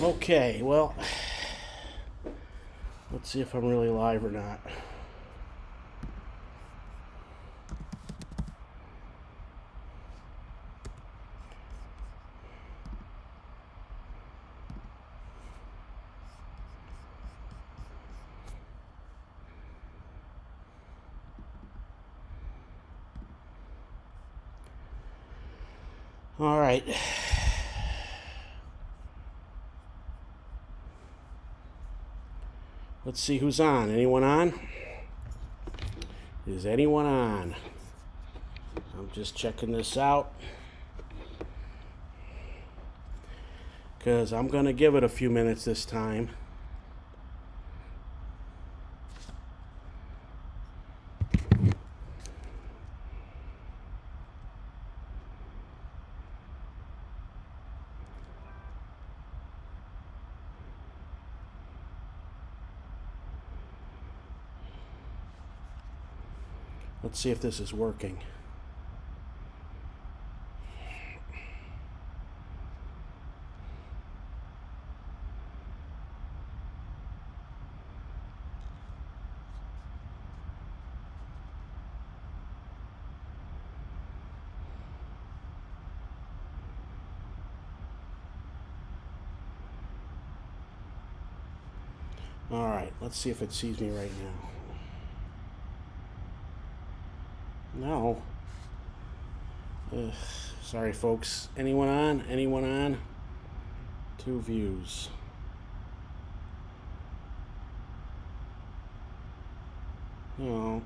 Okay, well, let's see if I'm really live or not. All right. Let's see who's on. Anyone on? Is anyone on? I'm just checking this out because I'm going to give it a few minutes this time. Let's see if this is working. All right, let's see if it sees me right now. No. Ugh, sorry, folks. Anyone on? Anyone on? 2 views. No.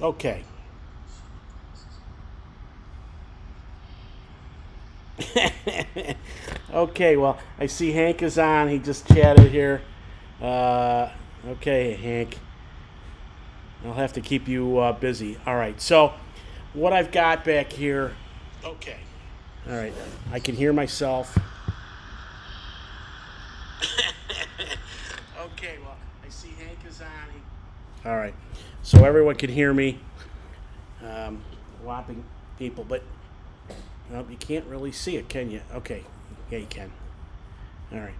Okay. Okay, well, I see Hank is on. He just chatted here. Okay, Hank. I'll have to keep you busy. All right, so what I've got back here. Okay. All right, I can hear myself. Okay, well, I see Hank is on. All right, so everyone can hear me. Whopping people, but you can't really see it, can you? Okay, yeah, you can. All right.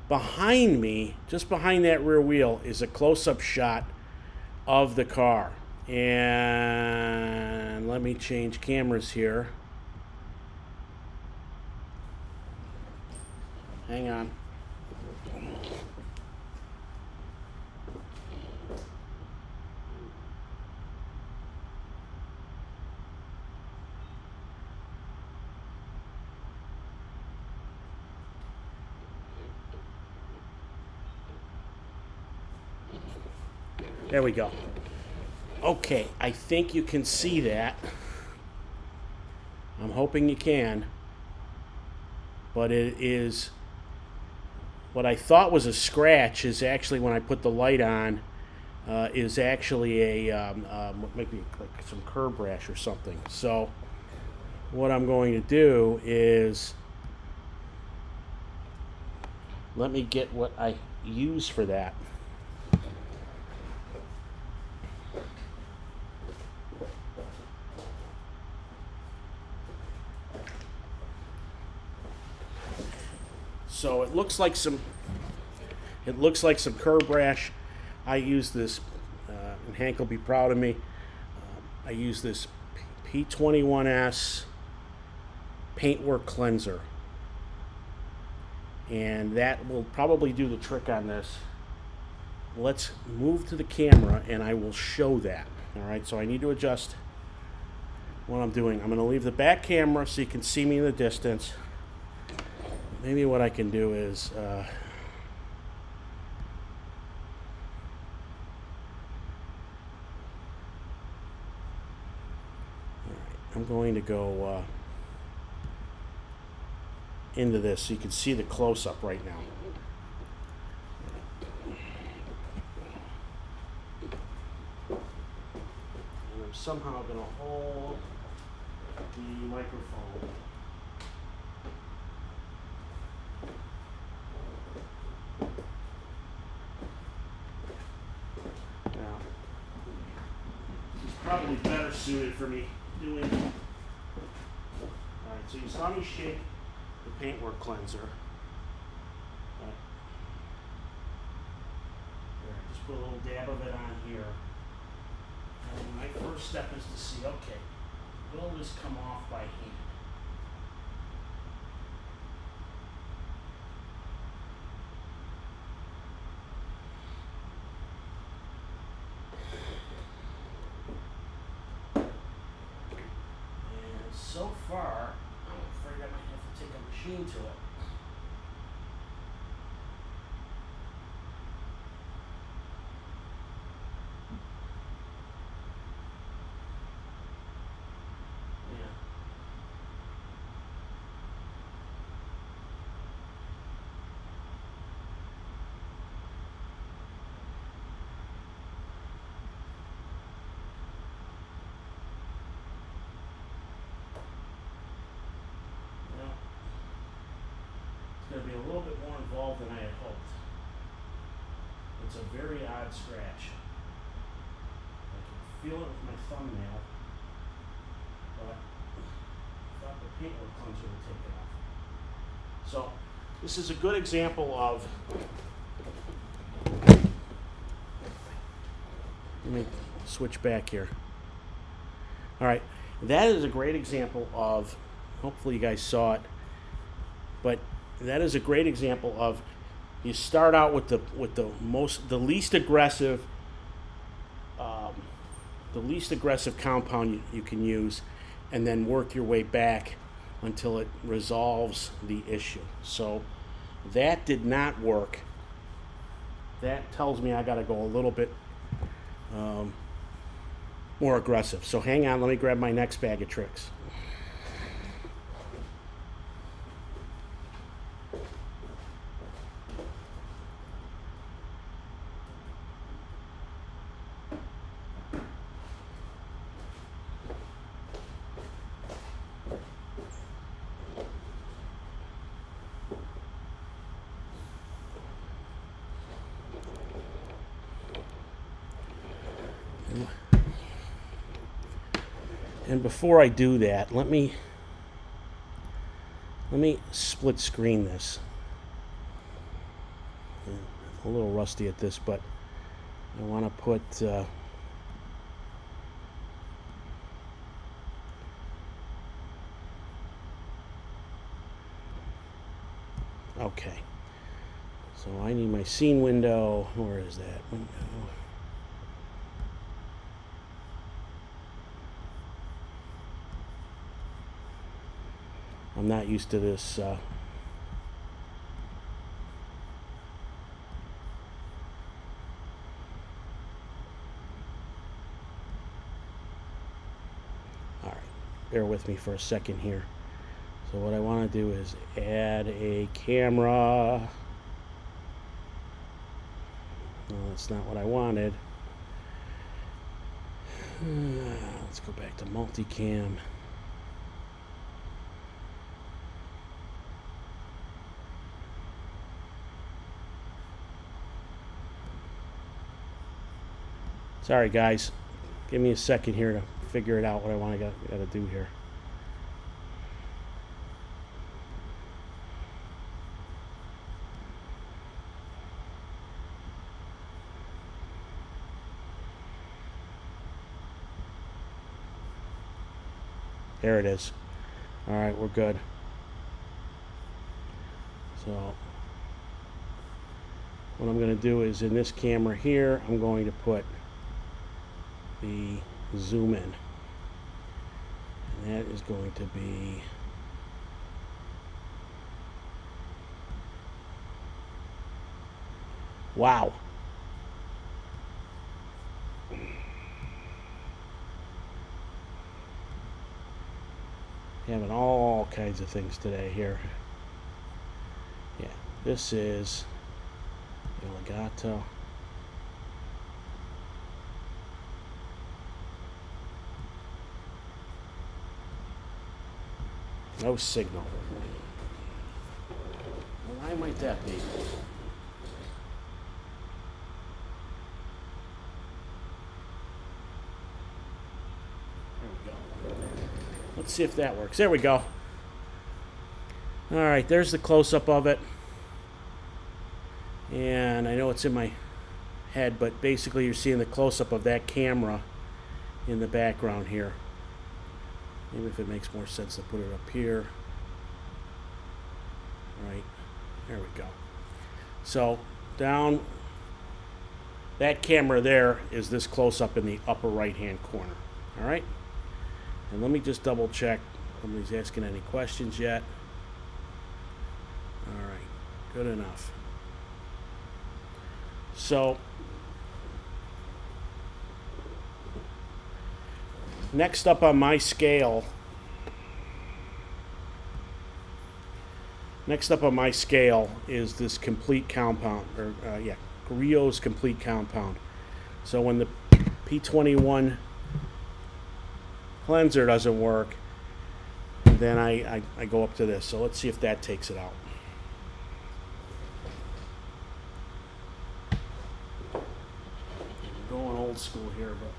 Behind me, just behind that rear wheel, is a close-up shot of the car. And let me change cameras here. Hang on. There we go. Okay, I think you can see that. I'm hoping you can. But it is, what I thought was a scratch is actually, when I put the light on, is actually maybe like some curb rash or something. So what I'm going to do is, let me get what I use for that. So it looks like some curb rash. I use this, and Hank will be proud of me. I use this P21S paintwork cleanser, and that will probably do the trick on this. Let's move to the camera, and I will show that. All right. So I need to adjust what I'm doing. I'm going to leave the back camera so you can see me in the distance. Maybe what I can do is I'm going to go into this so you can see the close-up right now. And I'm somehow going to hold the microphone. Now, this is probably better suited for me doing. Alright, so you saw me shake the paintwork cleanser. Right. There, just put a little dab of it on here. And my first step is to see, okay, will this come off by hand? And so far, I'm afraid I might have to take a machine to it. It's going to be a little bit more involved than I had hoped. It's a very odd scratch. I can feel it with my thumbnail, but I thought the paintwork cleanser would take it off. So this is a good example of, let me switch back here. All right, that is a great example of, hopefully you guys saw it, but that is a great example of, you start out with the least aggressive compound you can use, and then work your way back until it resolves the issue. So that did not work. That tells me I got to go a little bit more aggressive. So hang on, let me grab my next bag of tricks. And before I do that, let me split screen this. I'm a little rusty at this, but I want to put okay. So I need my scene window. Where is that window? I'm not used to this. All right, bear with me for a second here. So what I want to do is add a camera. No, that's not what I wanted. Let's go back to multicam. Sorry guys, give me a second here to figure it out what I want to got to do here. There it is. All right, we're good. So what I'm going to do is in this camera here, I'm going to put the zoom in, and that is going to be wow. Having all kinds of things today here. Yeah, this is Legato. No signal. Why might that be? There we go. Let's see if that works. There we go. All right, there's the close-up of it. And I know it's in my head, but basically you're seeing the close-up of that camera in the background here. Maybe if it makes more sense to put it up here. Right, there we go. So down, that camera there is this close-up in the upper right-hand corner. All right, and let me just double check. Nobody's asking any questions yet. All right, good enough. So next up on my scale, is this complete compound, or Griot's complete compound. So when the P21 cleanser doesn't work, then I go up to this. So let's see if that takes it out. I'm going old school here, but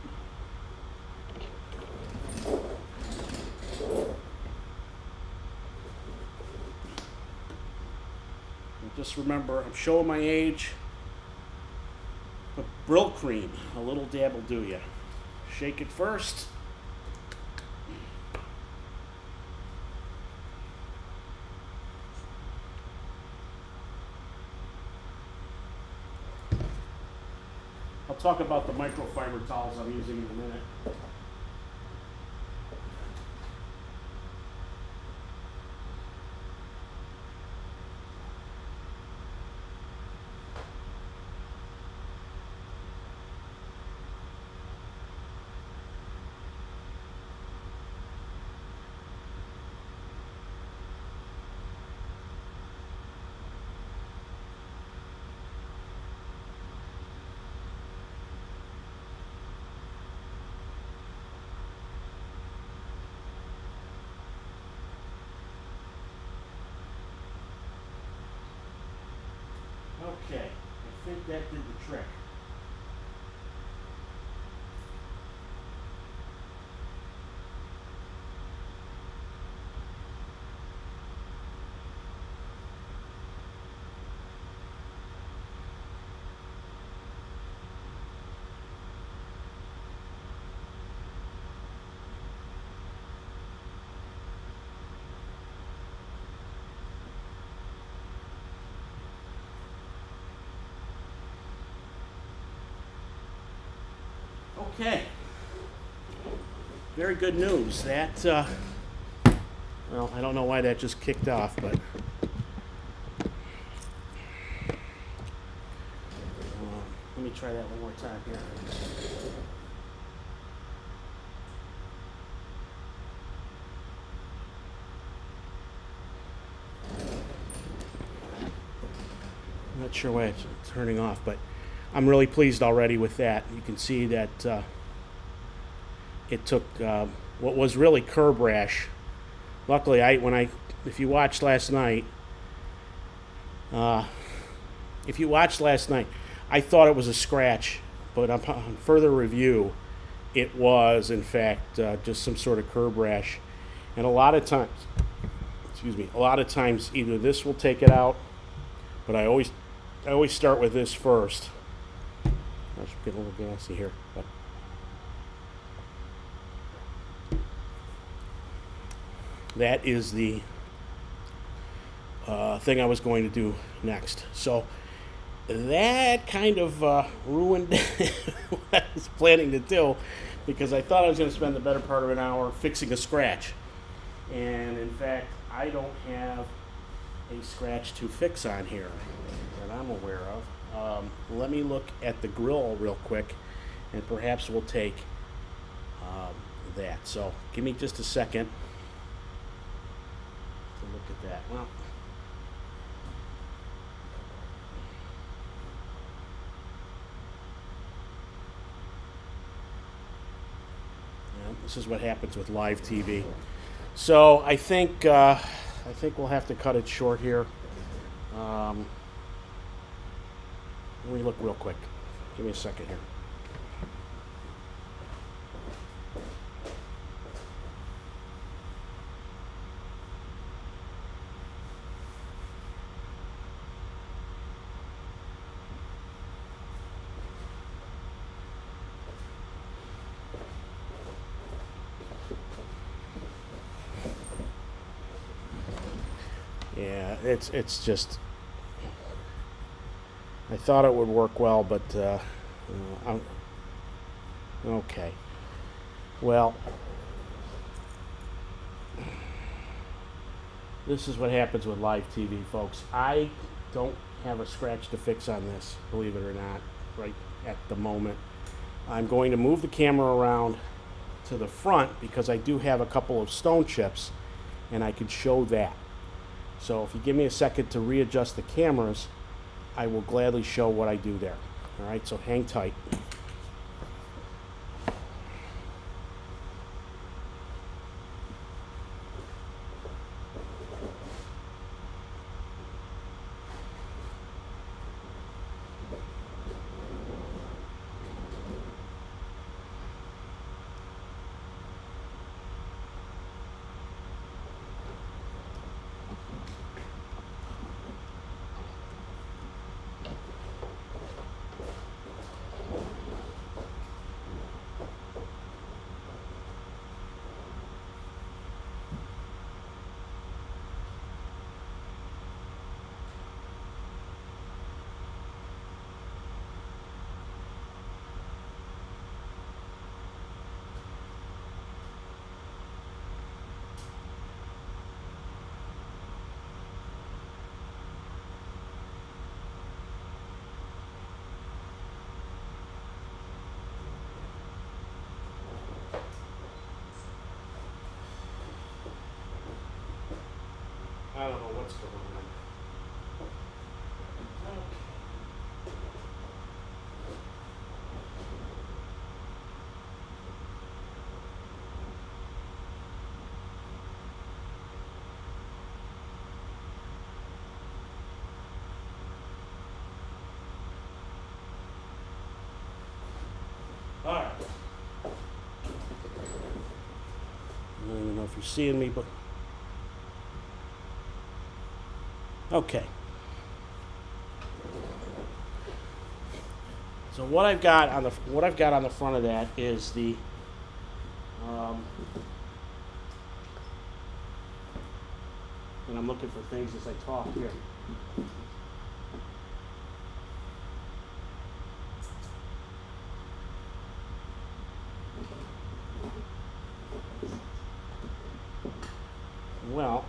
just remember, I'm showing my age, but Brill cream, a little dab will do ya. Shake it first. I'll talk about the microfiber towels I'm using in a minute. Okay, I think that did the trick. Okay. Very good news. That, well, I don't know why that just kicked off, but let me try that one more time here. I'm not sure why it's turning off, but I'm really pleased already with that. You can see that it took what was really curb rash. Luckily, if you watched last night, I thought it was a scratch, but on further review, it was in fact just some sort of curb rash. And a lot of times either this will take it out, but I always start with this first. I should get a little gassy here, but that is the thing I was going to do next. So that kind of ruined what I was planning to do, because I thought I was going to spend the better part of an hour fixing a scratch. And in fact, I don't have a scratch to fix on here that I'm aware of. Let me look at the grill real quick, and perhaps we'll take that. So give me just a second to look at that. Well, this is what happens with live TV. So I think we'll have to cut it short here. Um, Let me look real quick. Give me a second here. Yeah, it's just. I thought it would work well, but okay. Well, this is what happens with live TV, folks. I don't have a scratch to fix on this, believe it or not, right at the moment. I'm going to move the camera around to the front because I do have a couple of stone chips, and I can show that. So if you give me a second to readjust the cameras, I will gladly show what I do there. All right, so hang tight. I don't know what's going on. All right. I don't even know if you're seeing me, but okay. So what I've got on the front of that is the and I'm looking for things as I talk here. Well,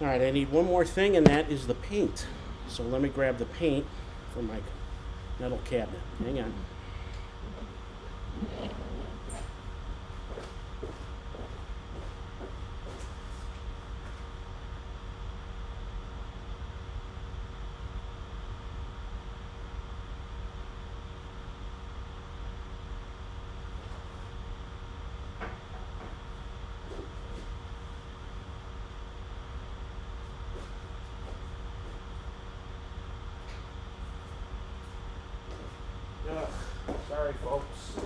all right, I need one more thing, and that is the paint. So let me grab the paint from my metal cabinet. Hang on. Ugh, sorry, folks.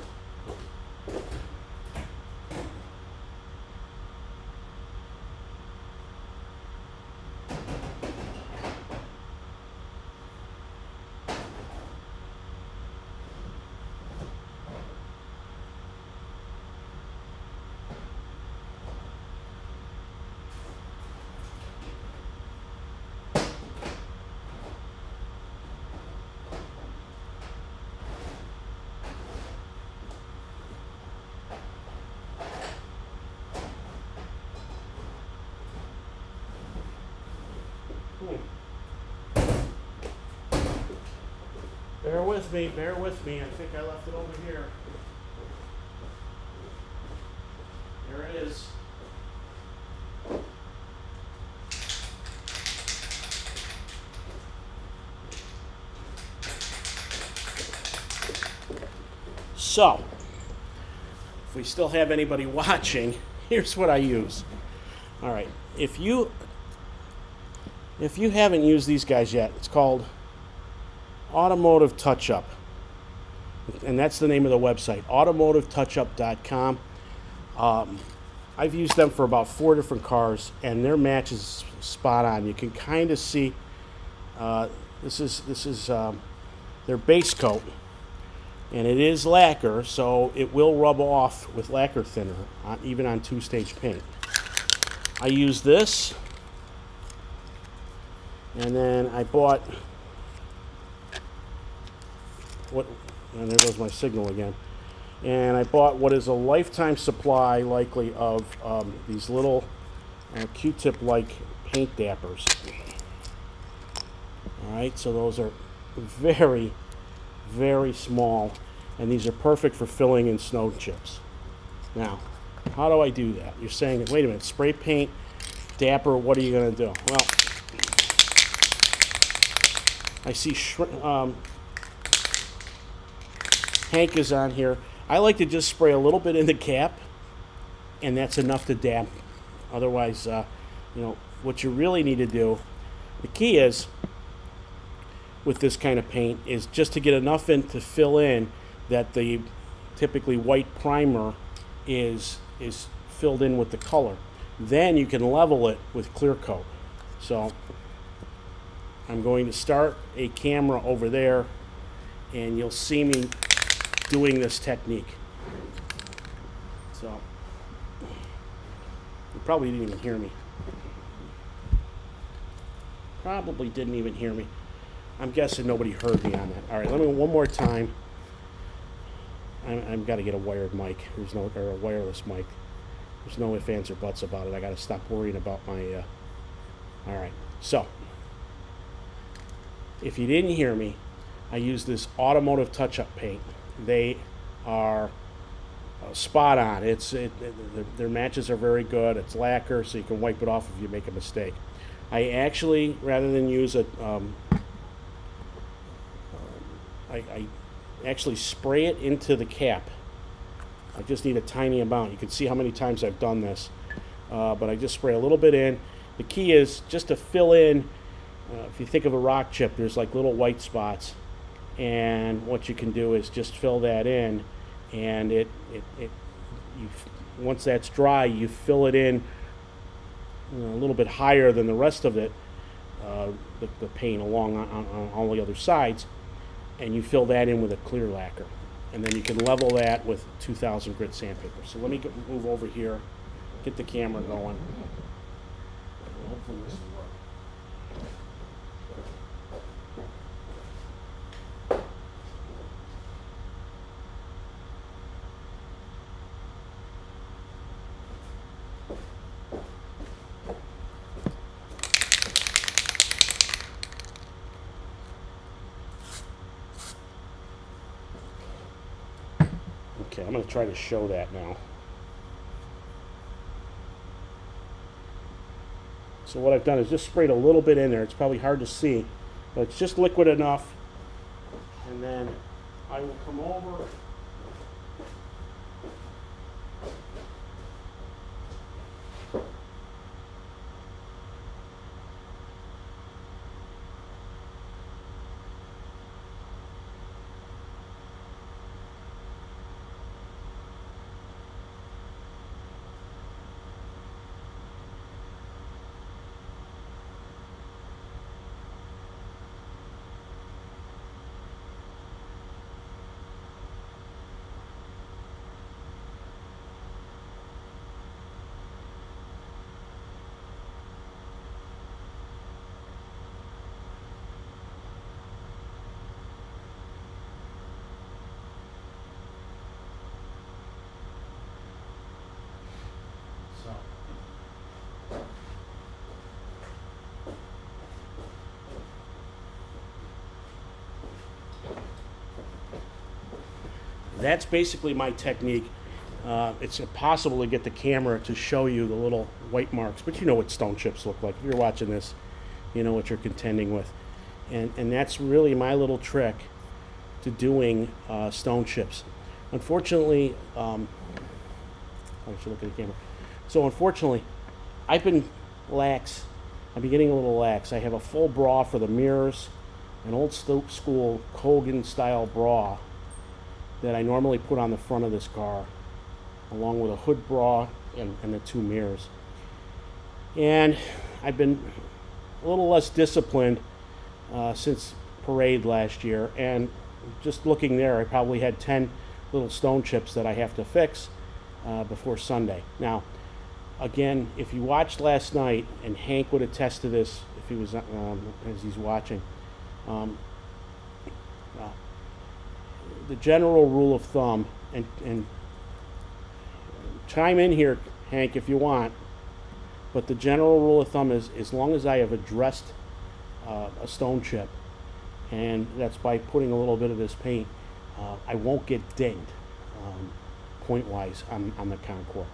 Bear with me, bear with me. I think I left it over here. There it is. So, we still have anybody watching, here's what I use. All right, if you haven't used these guys yet, it's called Automotive Touch-Up. And that's the name of the website, automotivetouchup.com. I've used them for about 4 different cars, and their match is spot on. You can kind of see this is their base coat, and it is lacquer, so it will rub off with lacquer thinner, even on 2-stage paint. I use this, and then I bought and there goes my signal again. And I bought what is a lifetime supply, likely, of these little Q-tip-like paint dappers. All right, so those are very, very small, and these are perfect for filling in snow chips. Now, how do I do that? You're saying, wait a minute, spray paint, dapper, what are you going to do? Well, I see Hank is on here. I like to just spray a little bit in the cap, and that's enough to dap. Otherwise, what you really need to do, the key is, with this kind of paint, is just to get enough in to fill in that the typically white primer is filled in with the color. Then you can level it with clear coat. So I'm going to start a camera over there, and you'll see me doing this technique. So you probably didn't even hear me. Probably didn't even hear me. I'm guessing nobody heard me on that. All right, let me one more time. I've got to get a wired mic. Or a wireless mic. There's no ifs, ands, or buts about it. I got to stop worrying about my. All right. So, if you didn't hear me, I use this Automotive Touch-Up paint. They are spot on. Their matches are very good. It's lacquer, so you can wipe it off if you make a mistake. I actually, rather than use I actually spray it into the cap. I just need a tiny amount. You can see how many times I've done this. But I just spray a little bit in. The key is just to fill in. If you think of a rock chip, there's like little white spots. And what you can do is just fill that in, and once that's dry, you fill it in a little bit higher than the rest of it, the paint along on all the other sides, and you fill that in with a clear lacquer, and then you can level that with 2000 grit sandpaper. So let me move over here, get the camera going. Hopefully this will work. Okay, I'm going to try to show that now. So what I've done is just sprayed a little bit in there. It's probably hard to see, but it's just liquid enough. And then I will come over. That's basically my technique. It's impossible to get the camera to show you the little white marks, but you know what stone chips look like. If you're watching this, you know what you're contending with. And that's really my little trick to doing stone chips. Unfortunately, I should look at the camera. So unfortunately, I've been lax. I've been getting a little lax. I have a full bra for the mirrors, an old school Kogan style bra that I normally put on the front of this car, along with a hood bra and the 2 mirrors. And I've been a little less disciplined since parade last year, and just looking there, I probably had 10 little stone chips that I have to fix before Sunday. Now, again, if you watched last night, and Hank would attest to this if he was as he's watching, the general rule of thumb, and chime in here, Hank, if you want, but the general rule of thumb is, as long as I have addressed a stone chip, and that's by putting a little bit of this paint, I won't get dinged point-wise on the Concours.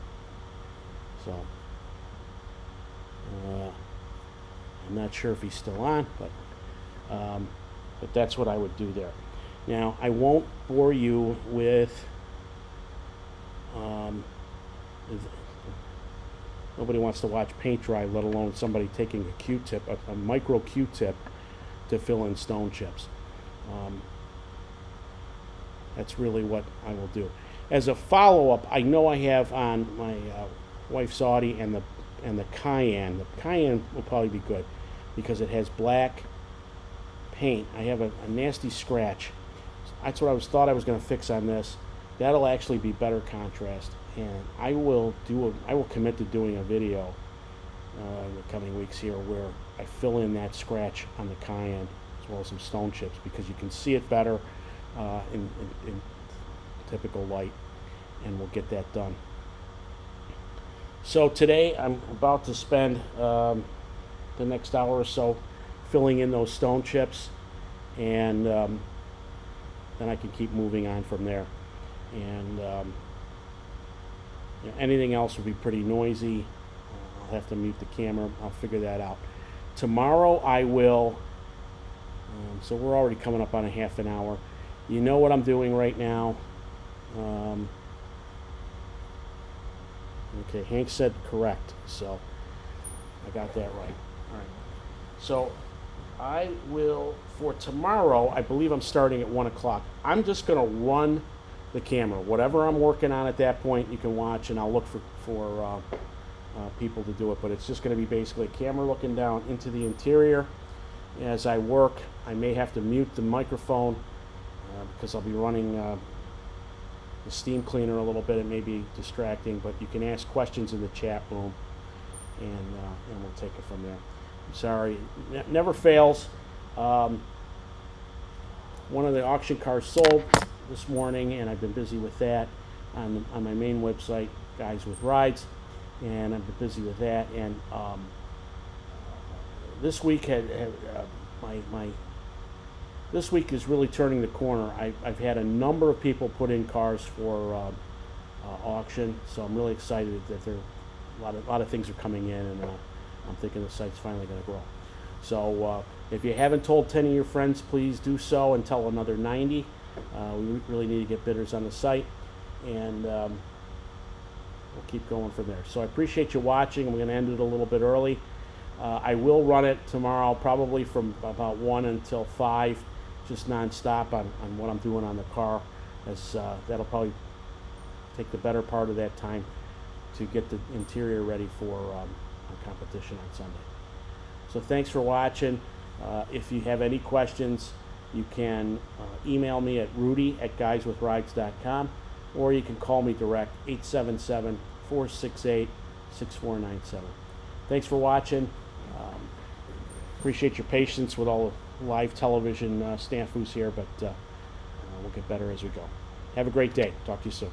So, I'm not sure if he's still on, but that's what I would do there. Now, I won't bore you with, nobody wants to watch paint dry, let alone somebody taking a Q-tip, a micro Q-tip, to fill in stone chips. That's really what I will do. As a follow-up, I know I have on my wife's Audi and the Cayenne. The Cayenne will probably be good because it has black paint. I have a nasty scratch. That's what thought I was going to fix on this. That'll actually be better contrast, and I will commit to doing a video in the coming weeks here where I fill in that scratch on the Cayenne as well as some stone chips, because you can see it better in typical light, and we'll get that done. So today I'm about to spend the next hour or so filling in those stone chips, and then I can keep moving on from there. And anything else would be pretty noisy. I'll have to mute the camera. I'll figure that out. Tomorrow I will, so we're already coming up on a half an hour. You know what I'm doing right now. Okay, Hank said correct, so I got that right. All right. So I will, for tomorrow, I believe I'm starting at 1 o'clock. I'm just going to run the camera. Whatever I'm working on at that point, you can watch, and I'll look for people to do it. But it's just going to be basically a camera looking down into the interior as I work. I may have to mute the microphone because I'll be running the steam cleaner a little bit. It may be distracting, but you can ask questions in the chat room, and we'll take it from there. I'm sorry, never fails. One of the auction cars sold this morning, and I've been busy with that on my main website, Guys with Rides, and I've been busy with that. And this week this week is really turning the corner. I've had a number of people put in cars for auction, so I'm really excited that there a lot of things are coming in, and I'm thinking the site's finally going to grow. So if you haven't told 10 of your friends, please do so and tell another 90. We really need to get bidders on the site, and we'll keep going from there. So I appreciate you watching. We're going to end it a little bit early. I will run it tomorrow probably from about 1 until 5, just non-stop on what I'm doing on the car, as that'll probably take the better part of that time to get the interior ready for a competition on Sunday. So thanks for watching. If you have any questions, you can email me at rudy@guyswithrides.com, or you can call me direct, 877-468-6497. Thanks for watching. Appreciate your patience with all the live television snafus here, but we'll get better as we go. Have a great day. Talk to you soon.